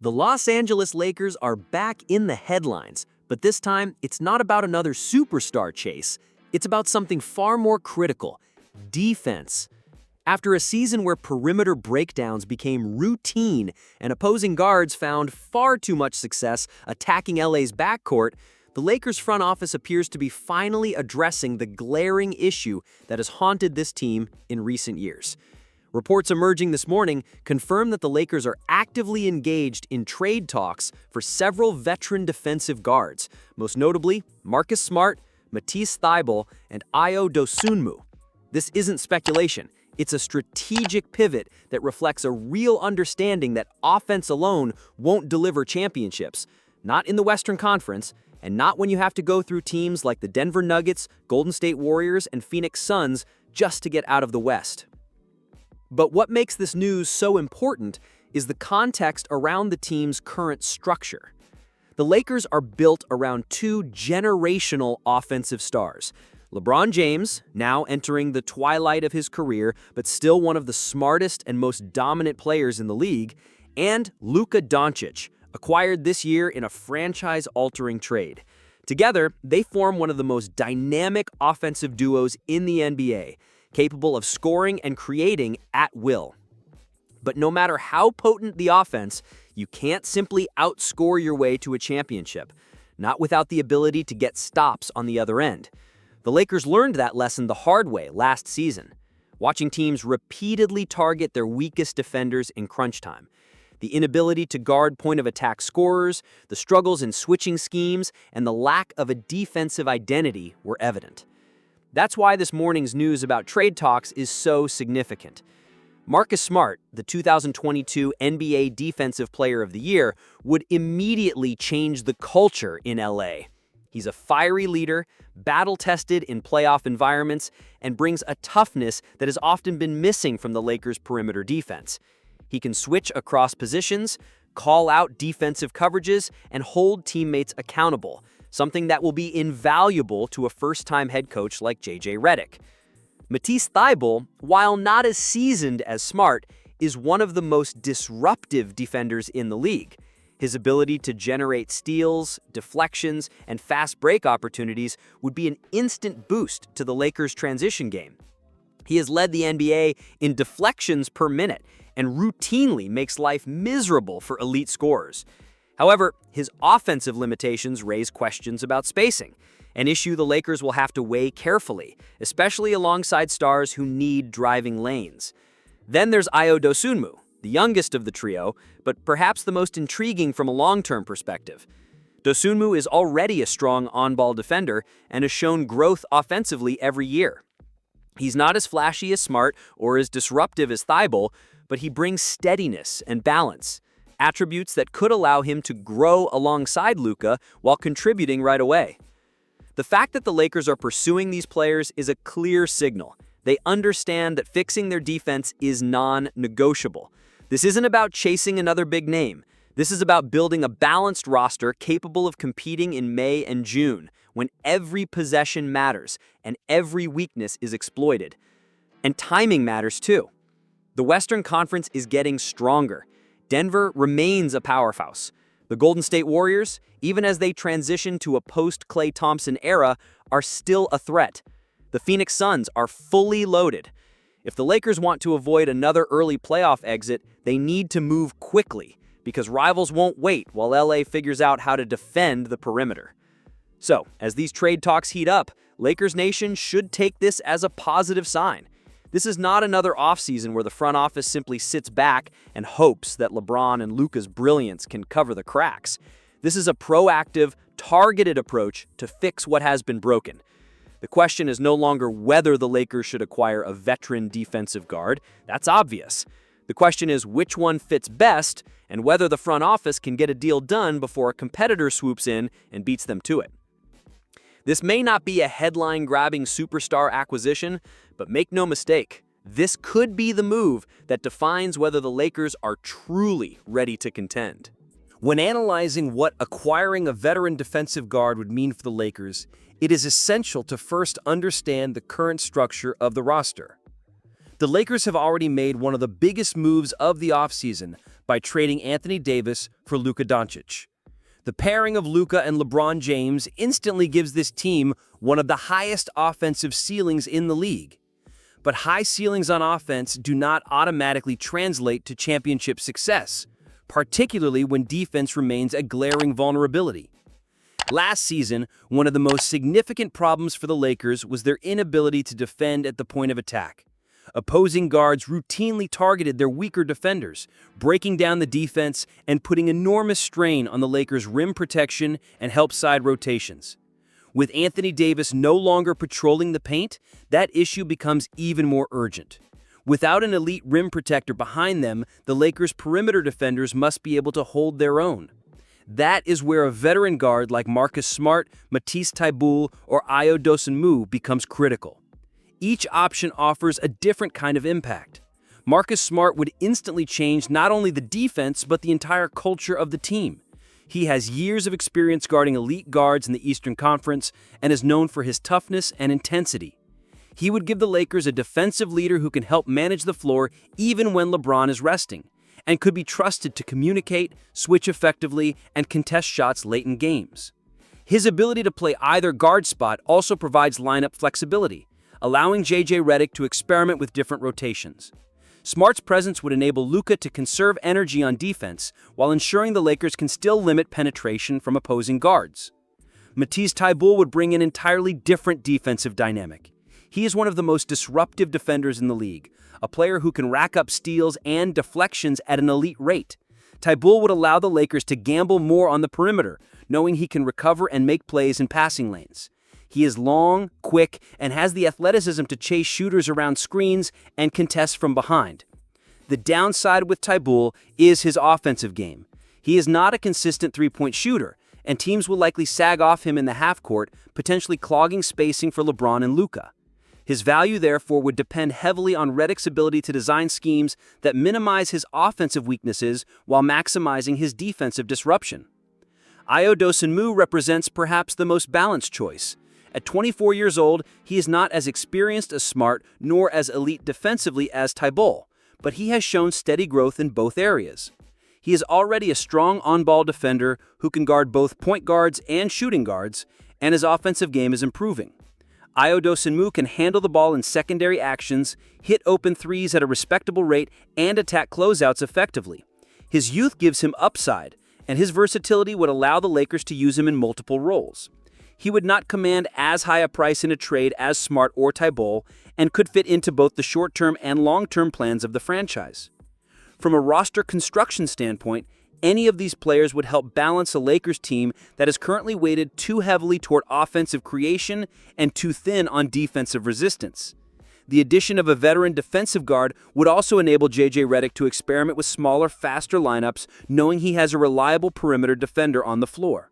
The Los Angeles Lakers are back in the headlines, but this time it's not about another superstar chase. It's about something far more critical: defense. After a season where perimeter breakdowns became routine and opposing guards found far too much success attacking LA's backcourt, the Lakers front office appears to be finally addressing the glaring issue that has haunted this team in recent years. Reports emerging this morning confirm that the Lakers are actively engaged in trade talks for several veteran defensive guards, most notably Marcus Smart, Matisse Thybulle, and Ayo Dosunmu. This isn't speculation. It's a strategic pivot that reflects a real understanding that offense alone won't deliver championships, not in the Western Conference, and not when you have to go through teams like the Denver Nuggets, Golden State Warriors, and Phoenix Suns just to get out of the West. But what makes this news so important is the context around the team's current structure. The Lakers are built around two generational offensive stars: LeBron James, now entering the twilight of his career, but still one of the smartest and most dominant players in the league, and Luka Dončić, acquired this year in a franchise-altering trade. Together, they form one of the most dynamic offensive duos in the NBA, capable of scoring and creating at will. But no matter how potent the offense, you can't simply outscore your way to a championship, not without the ability to get stops on the other end. The Lakers learned that lesson the hard way last season, watching teams repeatedly target their weakest defenders in crunch time. The inability to guard point-of-attack scorers, the struggles in switching schemes, and the lack of a defensive identity were evident. That's why this morning's news about trade talks is so significant. Marcus Smart, the 2022 NBA Defensive Player of the Year, would immediately change the culture in LA. He's a fiery leader, battle-tested in playoff environments, and brings a toughness that has often been missing from the Lakers' perimeter defense. He can switch across positions, call out defensive coverages, and hold teammates accountable, something that will be invaluable to a first-time head coach like JJ Redick. Matisse Thybulle, while not as seasoned as Smart, is one of the most disruptive defenders in the league. His ability to generate steals, deflections, and fast break opportunities would be an instant boost to the Lakers' transition game. He has led the NBA in deflections per minute and routinely makes life miserable for elite scorers. However, his offensive limitations raise questions about spacing, an issue the Lakers will have to weigh carefully, especially alongside stars who need driving lanes. Then there's Ayo Dosunmu, the youngest of the trio, but perhaps the most intriguing from a long-term perspective. Dosunmu is already a strong on-ball defender and has shown growth offensively every year. He's not as flashy as Smart or as disruptive as Thybulle, but he brings steadiness and balance, attributes that could allow him to grow alongside Luka while contributing right away. The fact that the Lakers are pursuing these players is a clear signal. They understand that fixing their defense is non-negotiable. This isn't about chasing another big name. This is about building a balanced roster capable of competing in May and June, when every possession matters and every weakness is exploited. And timing matters too. The Western Conference is getting stronger. Denver remains a powerhouse. The Golden State Warriors, even as they transition to a post-Klay Thompson era, are still a threat. The Phoenix Suns are fully loaded. If the Lakers want to avoid another early playoff exit, they need to move quickly, because rivals won't wait while LA figures out how to defend the perimeter. So, as these trade talks heat up, Lakers Nation should take this as a positive sign. This is not another offseason where the front office simply sits back and hopes that LeBron and Luka's brilliance can cover the cracks. This is a proactive, targeted approach to fix what has been broken. The question is no longer whether the Lakers should acquire a veteran defensive guard. That's obvious. The question is which one fits best and whether the front office can get a deal done before a competitor swoops in and beats them to it. This may not be a headline-grabbing superstar acquisition, but make no mistake, this could be the move that defines whether the Lakers are truly ready to contend. When analyzing what acquiring a veteran defensive guard would mean for the Lakers, it is essential to first understand the current structure of the roster. The Lakers have already made one of the biggest moves of the offseason by trading Anthony Davis for Luka Dončić. The pairing of Luka and LeBron James instantly gives this team one of the highest offensive ceilings in the league. But high ceilings on offense do not automatically translate to championship success, particularly when defense remains a glaring vulnerability. Last season, one of the most significant problems for the Lakers was their inability to defend at the point of attack. Opposing guards routinely targeted their weaker defenders, breaking down the defense and putting enormous strain on the Lakers' rim protection and help side rotations. With Anthony Davis no longer patrolling the paint, that issue becomes even more urgent. Without an elite rim protector behind them, the Lakers' perimeter defenders must be able to hold their own. That is where a veteran guard like Marcus Smart, Matisse Thybulle, or Ayo Dosunmu becomes critical. Each option offers a different kind of impact. Marcus Smart would instantly change not only the defense, but the entire culture of the team. He has years of experience guarding elite guards in the Eastern Conference and is known for his toughness and intensity. He would give the Lakers a defensive leader who can help manage the floor even when LeBron is resting, and could be trusted to communicate, switch effectively, and contest shots late in games. His ability to play either guard spot also provides lineup flexibility, allowing JJ Redick to experiment with different rotations. Smart's presence would enable Luka to conserve energy on defense while ensuring the Lakers can still limit penetration from opposing guards. Matisse Thybulle would bring an entirely different defensive dynamic. He is one of the most disruptive defenders in the league, a player who can rack up steals and deflections at an elite rate. Thybulle would allow the Lakers to gamble more on the perimeter, knowing he can recover and make plays in passing lanes. He is long, quick, and has the athleticism to chase shooters around screens and contest from behind. The downside with Thybulle is his offensive game. He is not a consistent three-point shooter, and teams will likely sag off him in the half-court, potentially clogging spacing for LeBron and Luka. His value, therefore, would depend heavily on Redick's ability to design schemes that minimize his offensive weaknesses while maximizing his defensive disruption. Ayo Dosunmu represents perhaps the most balanced choice. At 24 years old, he is not as experienced as Smart nor as elite defensively as Thybulle, but he has shown steady growth in both areas. He is already a strong on-ball defender who can guard both point guards and shooting guards, and his offensive game is improving. Ayo Dosunmu can handle the ball in secondary actions, hit open threes at a respectable rate, and attack closeouts effectively. His youth gives him upside, and his versatility would allow the Lakers to use him in multiple roles. He would not command as high a price in a trade as Smart or Thybulle, and could fit into both the short-term and long-term plans of the franchise. From a roster construction standpoint, any of these players would help balance a Lakers team that is currently weighted too heavily toward offensive creation and too thin on defensive resistance. The addition of a veteran defensive guard would also enable JJ Redick to experiment with smaller, faster lineups, knowing he has a reliable perimeter defender on the floor.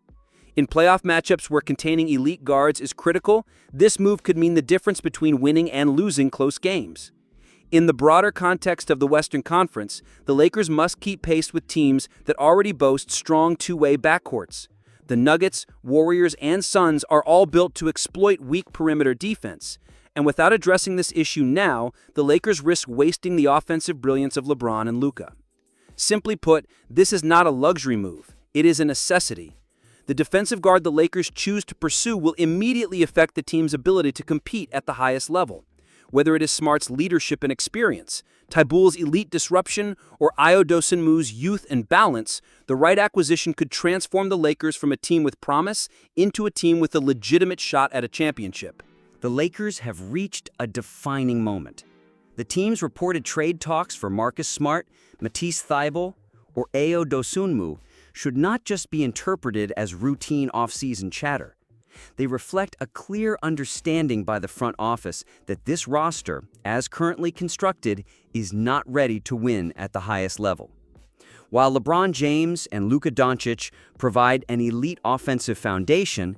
In playoff matchups where containing elite guards is critical, this move could mean the difference between winning and losing close games. In the broader context of the Western Conference, the Lakers must keep pace with teams that already boast strong two-way backcourts. The Nuggets, Warriors, and Suns are all built to exploit weak perimeter defense, and without addressing this issue now, the Lakers risk wasting the offensive brilliance of LeBron and Luka. Simply put, this is not a luxury move, it is a necessity. The defensive guard the Lakers choose to pursue will immediately affect the team's ability to compete at the highest level. Whether it is Smart's leadership and experience, Thybulle's elite disruption, or Ayo Dosunmu's youth and balance, the right acquisition could transform the Lakers from a team with promise into a team with a legitimate shot at a championship. The Lakers have reached a defining moment. The team's reported trade talks for Marcus Smart, Matisse Thybulle, or Ayo Dosunmu should not just be interpreted as routine off-season chatter. They reflect a clear understanding by the front office that this roster, as currently constructed, is not ready to win at the highest level. While LeBron James and Luka Dončić provide an elite offensive foundation,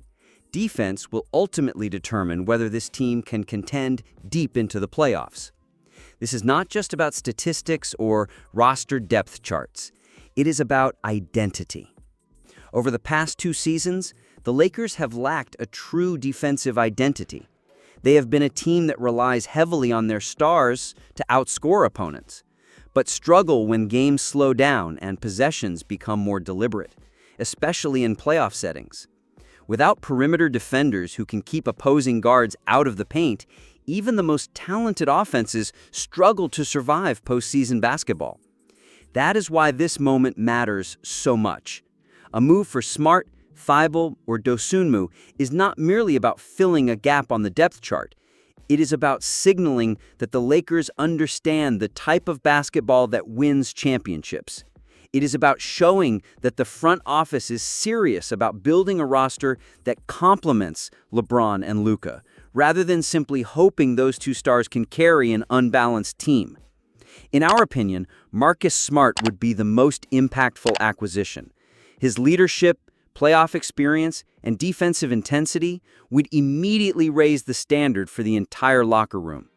defense will ultimately determine whether this team can contend deep into the playoffs. This is not just about statistics or roster depth charts. It is about identity. Over the past 2 seasons, the Lakers have lacked a true defensive identity. They have been a team that relies heavily on their stars to outscore opponents. but struggle when games slow down and possessions become more deliberate, especially in playoff settings. Without perimeter defenders who can keep opposing guards out of the paint, even the most talented offenses struggle to survive postseason basketball. That is why this moment matters so much. A move for Smart, Thybulle, or Dosunmu is not merely about filling a gap on the depth chart. It is about signaling that the Lakers understand the type of basketball that wins championships. It is about showing that the front office is serious about building a roster that complements LeBron and Luka, rather than simply hoping those two stars can carry an unbalanced team. In our opinion, Marcus Smart would be the most impactful acquisition. His leadership, playoff experience, and defensive intensity would immediately raise the standard for the entire locker room.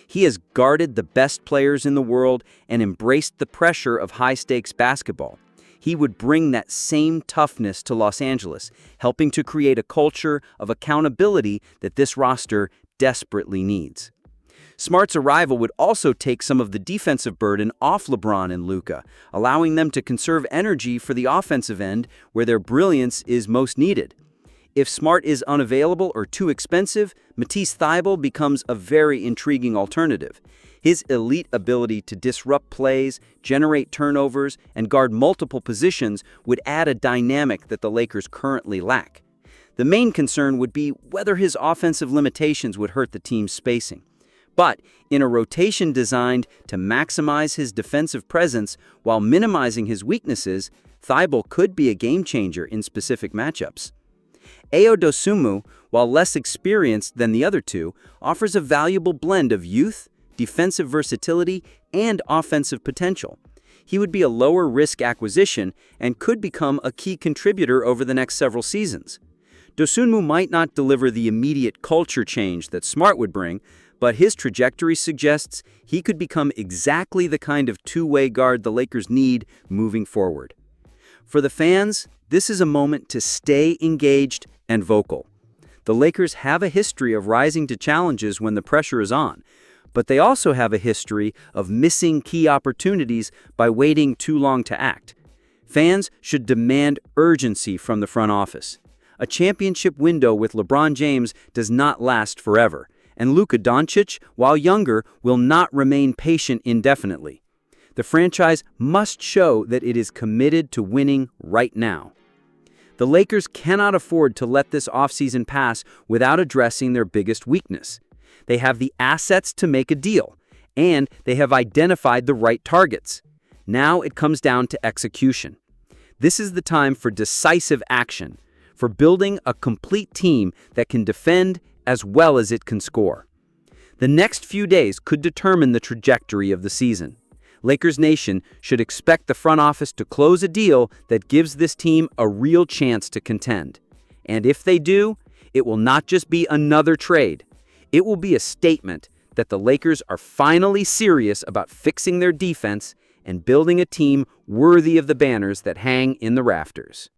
He has guarded the best players in the world and embraced the pressure of high-stakes basketball. He would bring that same toughness to Los Angeles, helping to create a culture of accountability that this roster desperately needs. Smart's arrival would also take some of the defensive burden off LeBron and Luka, allowing them to conserve energy for the offensive end where their brilliance is most needed. If Smart is unavailable or too expensive, Matisse Thybulle becomes a very intriguing alternative. His elite ability to disrupt plays, generate turnovers, and guard multiple positions would add a dynamic that the Lakers currently lack. The main concern would be whether his offensive limitations would hurt the team's spacing. But in a rotation designed to maximize his defensive presence while minimizing his weaknesses, Thybulle could be a game-changer in specific matchups. Ayo Dosunmu, while less experienced than the other two, offers a valuable blend of youth, defensive versatility, and offensive potential. He would be a lower-risk acquisition and could become a key contributor over the next several seasons. Dosunmu might not deliver the immediate culture change that Smart would bring, but his trajectory suggests he could become exactly the kind of two-way guard the Lakers need moving forward. For the fans, this is a moment to stay engaged and vocal. The Lakers have a history of rising to challenges when the pressure is on, but they also have a history of missing key opportunities by waiting too long to act. Fans should demand urgency from the front office. A championship window with LeBron James does not last forever, and Luka Dončić, while younger, will not remain patient indefinitely. The franchise must show that it is committed to winning right now. The Lakers cannot afford to let this offseason pass without addressing their biggest weakness. They have the assets to make a deal, and they have identified the right targets. Now it comes down to execution. This is the time for decisive action, for building a complete team that can defend as well as it can score. The next few days could determine the trajectory of the season. Lakers Nation should expect the front office to close a deal that gives this team a real chance to contend. And if they do, it will not just be another trade. It will be a statement that the Lakers are finally serious about fixing their defense and building a team worthy of the banners that hang in the rafters.